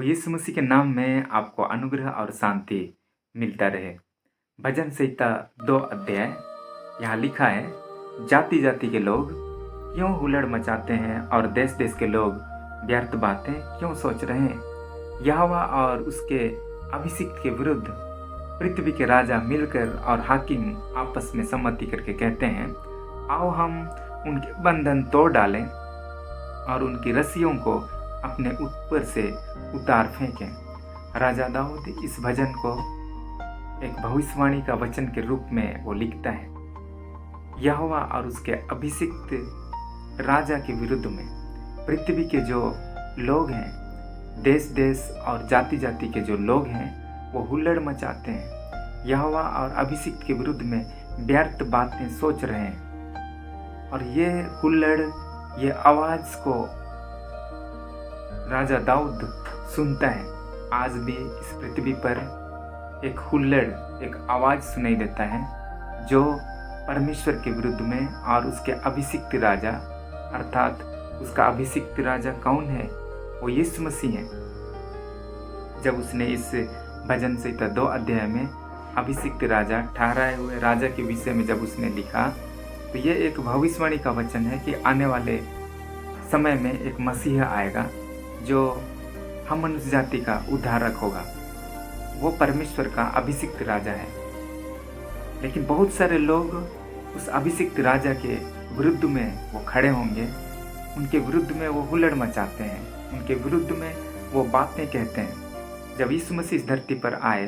प्रभु यीशु मसीह के नाम में आपको अनुग्रह और शांति मिलता रहे। भजन संहिता 2 अध्याय यहाँ लिखा है, जाति जाति के लोग क्यों हुल्लड़ मचाते हैं और देश देश के लोग व्यर्थ बातें क्यों सोच रहे हैं। यहोवा और उसके अभिषिक्त के विरुद्ध पृथ्वी के राजा मिलकर और हाकिम आपस में सम्मति करके कहते हैं, आओ हम उनके बंधन तोड़ डालें और उनकी रस्सियों को अपने ऊपर से उतार फेंकें। राजा दाऊद इस भजन को एक भविष्यवाणी का वचन के रूप में वो लिखता है। यहोवा और उसके अभिषिक्त राजा के विरुद्ध में पृथ्वी के जो लोग हैं, देश देश और जाति जाति के जो लोग हैं, वो हुल्लड़ मचाते हैं। यहोवा और अभिषिक्त के विरुद्ध में व्यर्थ बातें सोच रहे हैं। और ये हुल्लड़, ये आवाज़ को राजा दाऊद सुनता है। आज भी इस पृथ्वी पर एक हुल्लड़, एक आवाज़ सुनाई देता है जो परमेश्वर के विरुद्ध में और उसके अभिषिक्त राजा, अर्थात उसका अभिषिक्त राजा कौन है? वो यीशु मसीह है। जब उसने इस भजन संहिता 2 अध्याय में अभिषिक्त राजा, ठहराए हुए राजा के विषय में जब उसने लिखा, तो ये एक भविष्यवाणी का वचन है कि आने वाले समय में एक मसीहा आएगा जो हम मनुष्य जाति का उद्धारक होगा। वो परमेश्वर का अभिषिक्त राजा है। लेकिन बहुत सारे लोग उस अभिषिक्त राजा के विरुद्ध में वो खड़े होंगे, उनके विरुद्ध में वो हुल्लड़ मचाते हैं, उनके विरुद्ध में वो बातें कहते हैं। जब यीशु मसीह इस धरती पर आए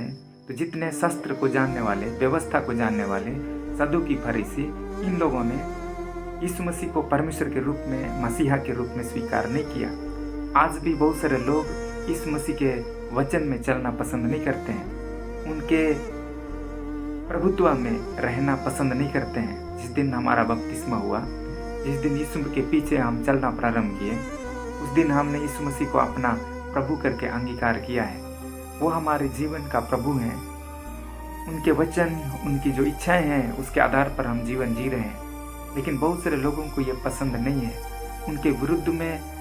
तो जितने शास्त्र को जानने वाले, व्यवस्था को जानने वाले सदूकी, फरीसी, इन लोगों ने यीशु मसीह को परमेश्वर के रूप में, मसीहा के रूप में स्वीकार नहीं किया। आज भी बहुत सारे लोग यीशु मसीह के वचन में चलना पसंद नहीं करते हैं, उनके प्रभुत्व में रहना पसंद नहीं करते हैं। जिस दिन हमारा बपतिस्मा हुआ, जिस दिन यीशु के पीछे हम चलना प्रारंभ किए, उस दिन हमने यीशु मसीह को अपना प्रभु करके अंगीकार किया है। वो हमारे जीवन का प्रभु हैं। उनके वचन, उनकी जो इच्छाएं हैं, उसके आधार पर हम जीवन जी रहे हैं। लेकिन बहुत सारे लोगों को ये पसंद नहीं है। उनके विरुद्ध में,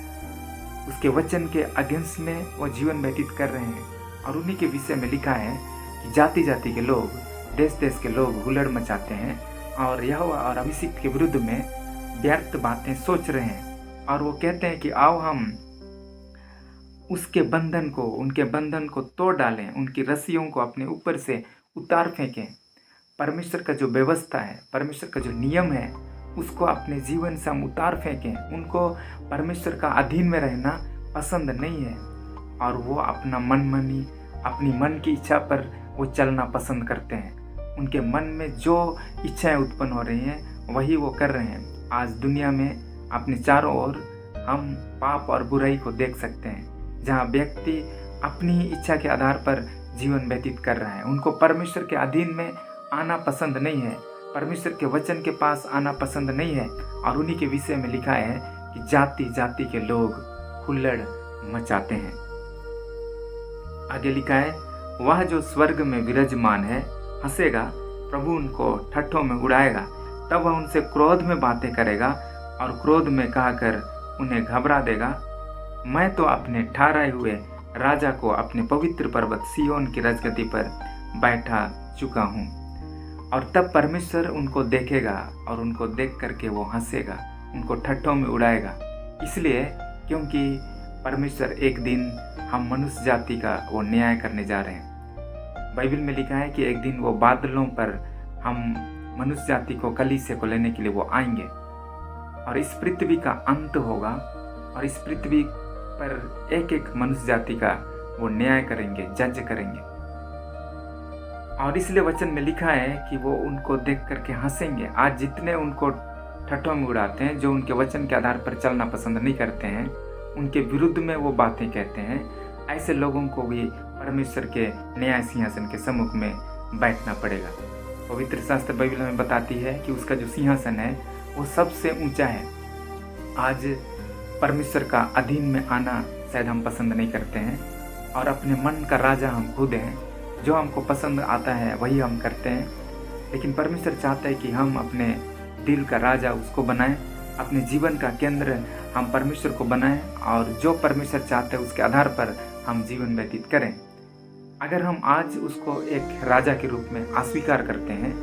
उसके वचन के अगेंस्ट में वो जीवन व्यतीत कर रहे हैं। और उन्हीं के विषय में लिखा है कि जाति जाति के लोग, देश देश के लोग हुल्लड़ मचाते हैं और यहोवा और अभिषिक्त के विरुद्ध में व्यर्थ बातें सोच रहे हैं। और वो कहते हैं कि आओ हम उसके बंधन को, उनके बंधन को तोड़ डालें, उनकी रस्सियों को अपने ऊपर से उतार फेंकें। परमेश्वर का जो व्यवस्था है, परमेश्वर का जो नियम है, उसको अपने जीवन से हम उतार फेंकें। उनको परमेश्वर का अधीन में रहना पसंद नहीं है और वो अपना मनमानी, अपनी मन की इच्छा पर वो चलना पसंद करते हैं। उनके मन में जो इच्छाएं उत्पन्न हो रही हैं वही वो कर रहे हैं। आज दुनिया में अपने चारों ओर हम पाप और बुराई को देख सकते हैं, जहाँ व्यक्ति अपनी इच्छा के आधार पर जीवन व्यतीत कर रहा है। उनको परमेश्वर के अधीन में आना पसंद नहीं है, परमेश्वर के वचन के पास आना पसंद नहीं है। और उन्हीं के विषय में लिखा है कि जाति जाति के लोग हुल्लड़ मचाते हैं। आगे लिखा है, वह जो स्वर्ग में विराजमान है हंसेगा, प्रभु उनको ठट्ठों में उड़ाएगा। तब वह उनसे क्रोध में बातें करेगा और क्रोध में कहकर उन्हें घबरा देगा। मैं तो अपने ठहराए हुए राजा को अपने पवित्र पर्वत सिय्योन की राजगद्दी पर बैठा चुका हूँ। और तब परमेश्वर उनको देखेगा और उनको देख करके वो हंसेगा, उनको ठट्ठों में उड़ाएगा। इसलिए क्योंकि परमेश्वर एक दिन हम मनुष्य जाति का वो न्याय करने जा रहे हैं। बाइबल में लिखा है कि एक दिन वो बादलों पर हम मनुष्य जाति को, कलीसिया को लेने के लिए वो आएंगे और इस पृथ्वी का अंत होगा और इस पृथ्वी पर एक एक मनुष्य जाति का वो न्याय करेंगे, जज करेंगे। और इसलिए वचन में लिखा है कि वो उनको देख करके हंसेंगे। आज जितने उनको ठट्ठों में उड़ाते हैं, जो उनके वचन के आधार पर चलना पसंद नहीं करते हैं, उनके विरुद्ध में वो बातें कहते हैं, ऐसे लोगों को भी परमेश्वर के न्याय सिंहासन के सम्मुख में बैठना पड़ेगा। पवित्र शास्त्र बाइबल में बताती है कि उसका जो सिंहासन है वो सबसे ऊंचा है। आज परमेश्वर का अधीन में आना शायद हम पसंद नहीं करते हैं और अपने मन का राजा हम खुद हैं। जो हमको पसंद आता है वही हम करते हैं। लेकिन परमेश्वर चाहता है कि हम अपने दिल का राजा उसको बनाएं, अपने जीवन का केंद्र हम परमेश्वर को बनाएं और जो परमेश्वर चाहते हैं उसके आधार पर हम जीवन व्यतीत करें। अगर हम आज उसको एक राजा के रूप में अस्वीकार करते हैं,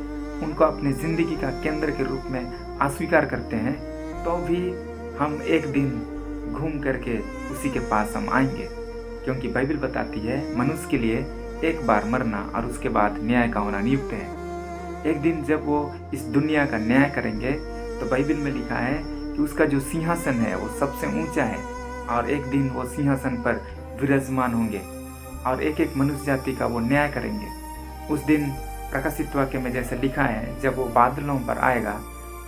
उनको अपनी ज़िंदगी का केंद्र के रूप में अस्वीकार करते हैं, तो भी हम एक दिन घूम करके उसी के पास हम आएंगे। क्योंकि बाइबल बताती है मनुष्य के लिए एक बार मरना और उसके बाद न्याय का होना नियुक्त है। एक दिन जब वो इस दुनिया का न्याय करेंगे तो बाइबल में लिखा है कि उसका जो सिंहासन है वो सबसे ऊंचा है और एक दिन वो सिंहासन पर विराजमान होंगे और एक एक मनुष्य जाति का वो न्याय करेंगे। उस दिन प्रकाशित वाक्य में जैसे लिखा है, जब वो बादलों पर आएगा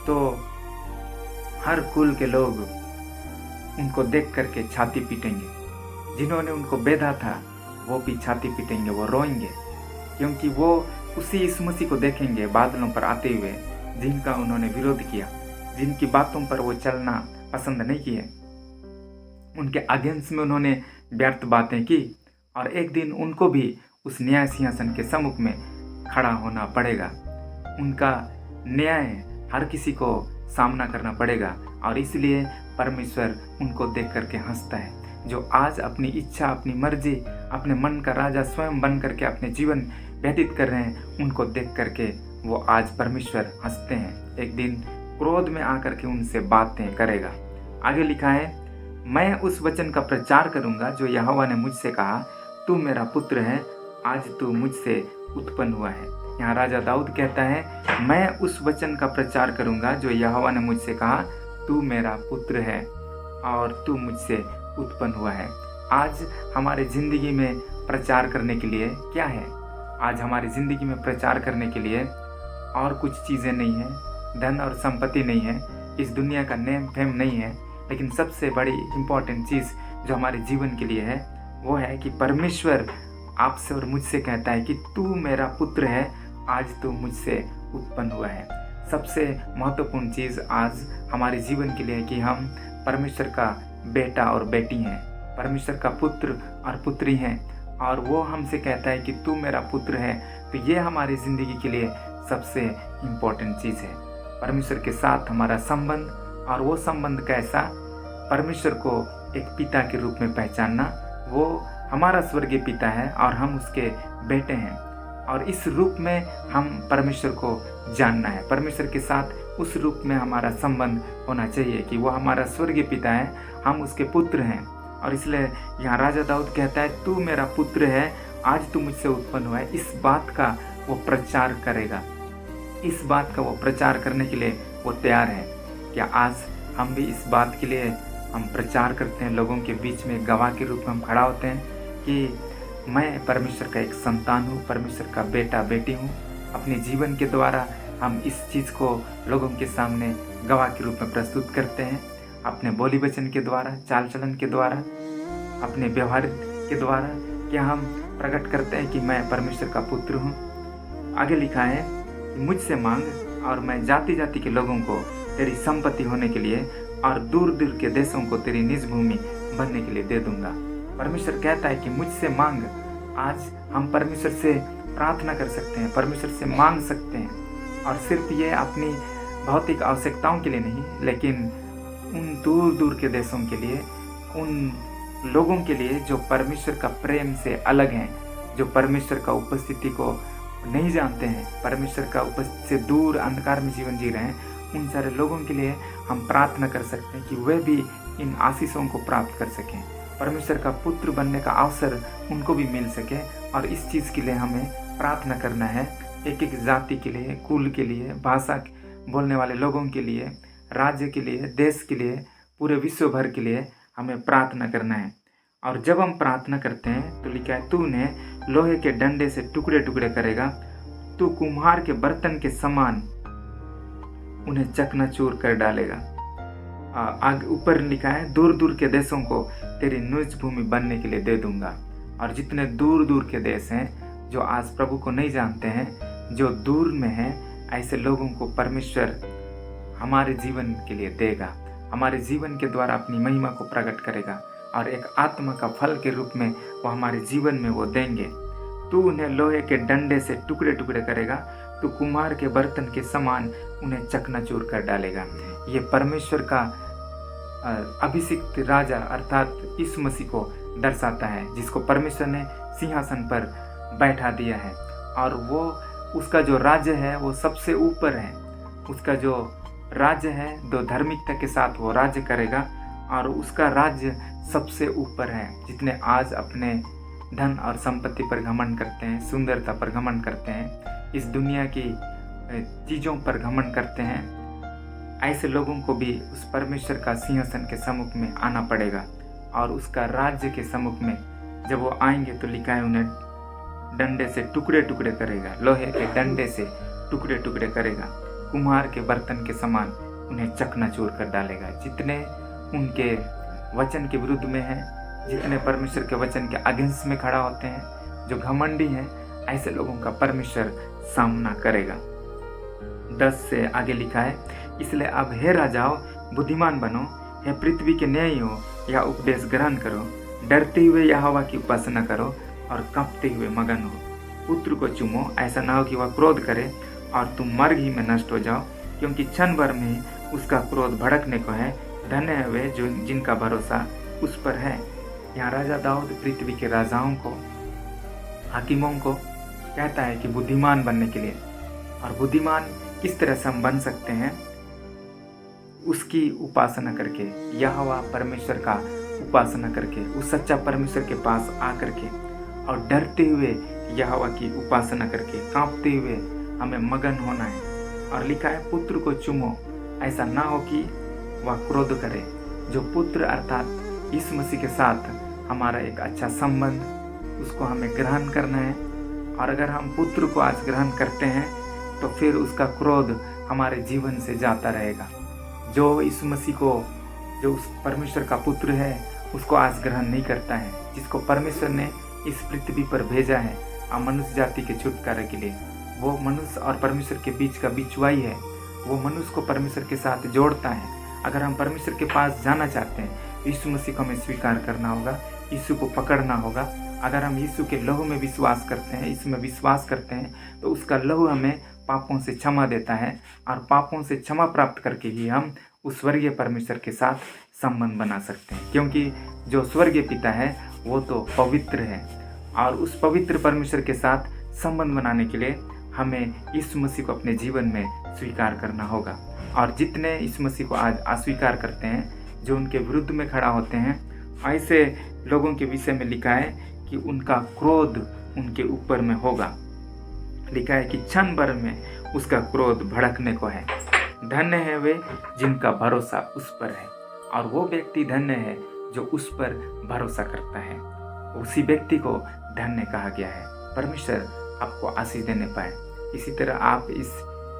तो हर कुल के लोग उनको देख करके छाती पीटेंगे। जिन्होंने उनको बेधा था वो भी छाती पीटेंगे, वो रोएंगे, क्योंकि वो उसी यीशु मसीह को देखेंगे बादलों पर आते हुए जिनका उन्होंने विरोध किया, जिनकी बातों पर वो चलना पसंद नहीं किए, उनके अगेंस्ट में उन्होंने व्यर्थ बातें की और एक दिन उनको भी उस न्याय सिंहासन के सम्मुख में खड़ा होना पड़ेगा। उनका न्याय हर किसी को सामना करना पड़ेगा और इसलिए परमेश्वर उनको देख करके हंसता है। जो आज अपनी इच्छा, अपनी मर्जी, अपने मन का राजा स्वयं बन करके अपने जीवन व्यतीत कर रहे हैं, उनको देख करके वो आज परमेश्वर हंसते हैं। एक दिन क्रोध में आकर के उनसे बातें करेगा। आगे लिखा है, मैं उस वचन का प्रचार करूंगा जो यहोवा ने मुझसे कहा, तू मेरा पुत्र है, आज तू मुझसे उत्पन्न हुआ है। यहाँ राजा दाऊद कहता है, मैं उस वचन का प्रचार करूंगा जो यहोवा ने मुझसे कहा, तू मेरा पुत्र है और तू मुझसे उत्पन्न हुआ है। आज हमारे ज़िंदगी में प्रचार करने के लिए क्या है? आज हमारी ज़िंदगी में प्रचार करने के लिए और कुछ चीज़ें नहीं है, धन और संपत्ति नहीं है, इस दुनिया का नेम फेम नहीं है, लेकिन सबसे बड़ी इम्पॉर्टेंट चीज़ जो हमारे जीवन के लिए है वो है कि परमेश्वर आपसे और मुझसे कहता है कि तू मेरा पुत्र है, आज तू मुझसे उत्पन्न हुआ है। सबसे महत्वपूर्ण चीज़ आज हमारे जीवन के लिए है कि हम परमेश्वर का बेटा और बेटी हैं, परमेश्वर का पुत्र और पुत्री हैं, और वो हमसे कहता है कि तू मेरा पुत्र है। तो ये हमारी ज़िंदगी के लिए सबसे इम्पोर्टेंट चीज़ है, परमेश्वर के साथ हमारा संबंध। और वो संबंध कैसा? परमेश्वर को एक पिता के रूप में पहचानना। वो हमारा स्वर्गीय पिता है और हम उसके बेटे हैं, और इस रूप में हम परमेश्वर को जानना है। परमेश्वर के साथ उस रूप में हमारा संबंध होना चाहिए कि वो हमारा स्वर्गीय पिता है, हम उसके पुत्र हैं। और इसलिए यहाँ राजा दाऊद कहता है, तू मेरा पुत्र है, आज तू मुझसे उत्पन्न हुआ है। इस बात का वो प्रचार करेगा, इस बात का वो प्रचार करने के लिए वो तैयार है। क्या आज हम भी इस बात के लिए हम प्रचार करते हैं, लोगों के बीच में गवाह के रूप में हम खड़ा होते हैं कि मैं परमेश्वर का एक संतान हूँ, परमेश्वर का बेटा बेटी हूँ। अपने जीवन के द्वारा हम इस चीज़ को लोगों के सामने गवाह के रूप में प्रस्तुत करते हैं, अपने बोली वचन के द्वारा, चाल चलन के द्वारा, अपने व्यवहार के द्वारा। क्या हम प्रकट करते हैं कि मैं परमेश्वर का पुत्र हूँ? आगे लिखा है, मुझसे मांग और मैं जाति जाति के लोगों को तेरी संपत्ति होने के लिए और दूर दूर के देशों को तेरी निज भूमि बनने के लिए दे दूंगा। परमेश्वर कहता है कि मुझसे मांग। आज हम परमेश्वर से प्रार्थना कर सकते हैं, परमेश्वर से मांग सकते हैं, और सिर्फ ये अपनी भौतिक आवश्यकताओं के लिए नहीं, लेकिन उन दूर दूर के देशों के लिए, उन लोगों के लिए जो परमेश्वर का प्रेम से अलग हैं, जो परमेश्वर का उपस्थिति को नहीं जानते हैं, परमेश्वर का उपस्थिति से दूर अंधकार में जीवन जी रहे हैं, उन सारे लोगों के लिए हम प्रार्थना कर सकते हैं कि वे भी इन आशीषों को प्राप्त कर सकें, परमेश्वर का पुत्र बनने का अवसर उनको भी मिल सके। और इस चीज़ के लिए हमें प्रार्थना करना है, एक एक जाति के लिए, कुल के लिए, भाषा बोलने वाले लोगों के लिए, राज्य के लिए, देश के लिए, पूरे विश्व भर के लिए हमें प्रार्थना करना है। और जब हम प्रार्थना करते हैं तो लिखा है, तू उन्हें लोहे के डंडे से टुकड़े टुकड़े करेगा, तू कुम्हार के बर्तन के समान उन्हें चकनाचूर कर डालेगा। आगे ऊपर लिखा है, दूर दूर के देशों को तेरी निज भूमि बनने के लिए दे दूंगा। और जितने दूर दूर के देश हैं जो आज प्रभु को नहीं जानते हैं, जो दूर में हैं, ऐसे लोगों को परमेश्वर हमारे जीवन के लिए देगा, हमारे जीवन के द्वारा अपनी महिमा को प्रकट करेगा, और एक आत्मा का फल के रूप में वो हमारे जीवन में वो देंगे। तू उन्हें लोहे के डंडे से टुकड़े टुकड़े करेगा, तू कुम्हार के बर्तन के समान उन्हें चकनाचूर कर डालेगा। ये परमेश्वर का अभिषिक्त राजा अर्थात यीशु मसीह को दर्शाता है, जिसको परमेश्वर ने सिंहासन पर बैठा दिया है। और वो उसका जो राज्य है वो सबसे ऊपर है। उसका जो राज्य है दो धार्मिकता के साथ वो राज्य करेगा और उसका राज्य सबसे ऊपर है। जितने आज अपने धन और संपत्ति पर घमंड करते हैं, सुंदरता पर घमंड करते हैं, इस दुनिया की चीज़ों पर घमंड करते हैं, ऐसे लोगों को भी उस परमेश्वर का सिंहासन के सम्मुख में आना पड़ेगा। और उसका राज्य के सम्मुख में जब वो आएंगे तो लिखा है उन्हें डंडे से टुकड़े टुकड़े करेगा, लोहे के डंडे से टुकड़े टुकड़े करेगा, कुम्हार के बर्तन के समान उन्हें चकनाचूर कर डालेगा। जितने उनके वचन के विरुद्ध में हैं, जितने परमेश्वर के वचन के अगेंस्ट में खड़ा होते हैं, जो घमंडी हैं, ऐसे लोगों का परमेश्वर सामना करेगा। 10 से आगे लिखा है, इसलिए अब हे राजाओं बुद्धिमान बनो, हे पृथ्वी के न्यायियों यह उपदेश ग्रहण करो, डरते हुए यहोवा की उपासना करो और कांपते हुए मगन हो। पुत्र को चूमो, ऐसा ना हो कि वह क्रोध करे और तुम मर्ग ही में नष्ट हो जाओ, क्योंकि क्षण भर में उसका क्रोध भड़कने को है। धन्य है वे जो जिनका भरोसा उस पर है। यहाँ राजा दाऊद पृथ्वी के राजाओं को, हाकिमों को कहता है कि बुद्धिमान बनने के लिए। और बुद्धिमान किस तरह से हम बन सकते हैं? उसकी उपासना करके, यहोवा परमेश्वर का उपासना करके, उस सच्चा परमेश्वर के पास आकर के और डरते हुए यहोवा की उपासना करके, कांपते हुए हमें मगन होना है। और लिखा है पुत्र को चूमो, ऐसा ना हो कि वह क्रोध करे। जो पुत्र अर्थात यीशु मसीह के साथ हमारा एक अच्छा संबंध, उसको हमें ग्रहण करना है। और अगर हम पुत्र को आज ग्रहण करते हैं तो फिर उसका क्रोध हमारे जीवन से जाता रहेगा। जो यीशु मसीह को, जो उस परमेश्वर का पुत्र है, उसको आज ग्रहण नहीं करता है, जिसको परमेश्वर ने इस पृथ्वी पर भेजा है मनुष्य जाति के छुटकारे के लिए, वो मनुष्य और परमेश्वर के बीच का बिचवाई है। वो मनुष्य को परमेश्वर के साथ जोड़ता है। अगर हम परमेश्वर के पास जाना चाहते हैं, यीशु मसीह को हमें स्वीकार करना होगा, यीशु को पकड़ना होगा। अगर हम यीशु के लहू में विश्वास करते हैं, इसमें विश्वास करते हैं, तो उसका लहू हमें पापों से क्षमा देता है। और पापों से क्षमा प्राप्त करके ही हम उस स्वर्गीय परमेश्वर के साथ संबंध बना सकते हैं, क्योंकि जो स्वर्गीय पिता है वो तो पवित्र है। और उस पवित्र परमेश्वर के साथ संबंध बनाने के लिए हमें यीशु मसीह को अपने जीवन में स्वीकार करना होगा। और जितने यीशु मसीह को आज अस्वीकार करते हैं, जो उनके विरुद्ध में खड़ा होते हैं, ऐसे लोगों के विषय में लिखा है कि उनका क्रोध उनके ऊपर में होगा। लिखा है कि क्षण भर में उसका क्रोध भड़कने को है। धन्य है वे जिनका भरोसा उस पर है। और वो व्यक्ति धन्य है जो उस पर भरोसा करता है, उसी व्यक्ति को धन्य कहा गया है। परमेश्वर आपको आशीष देने पाए। इसी तरह आप इस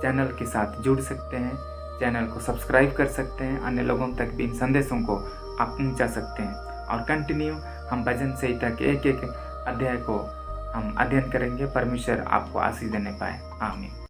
चैनल के साथ जुड़ सकते हैं, चैनल को सब्सक्राइब कर सकते हैं, अन्य लोगों तक भी इन संदेशों को आप पहुंचा सकते हैं। और कंटिन्यू हम भजन संहिता के एक एक अध्याय को हम अध्ययन करेंगे। परमेश्वर आपको आशीष देने पाए। आमीन।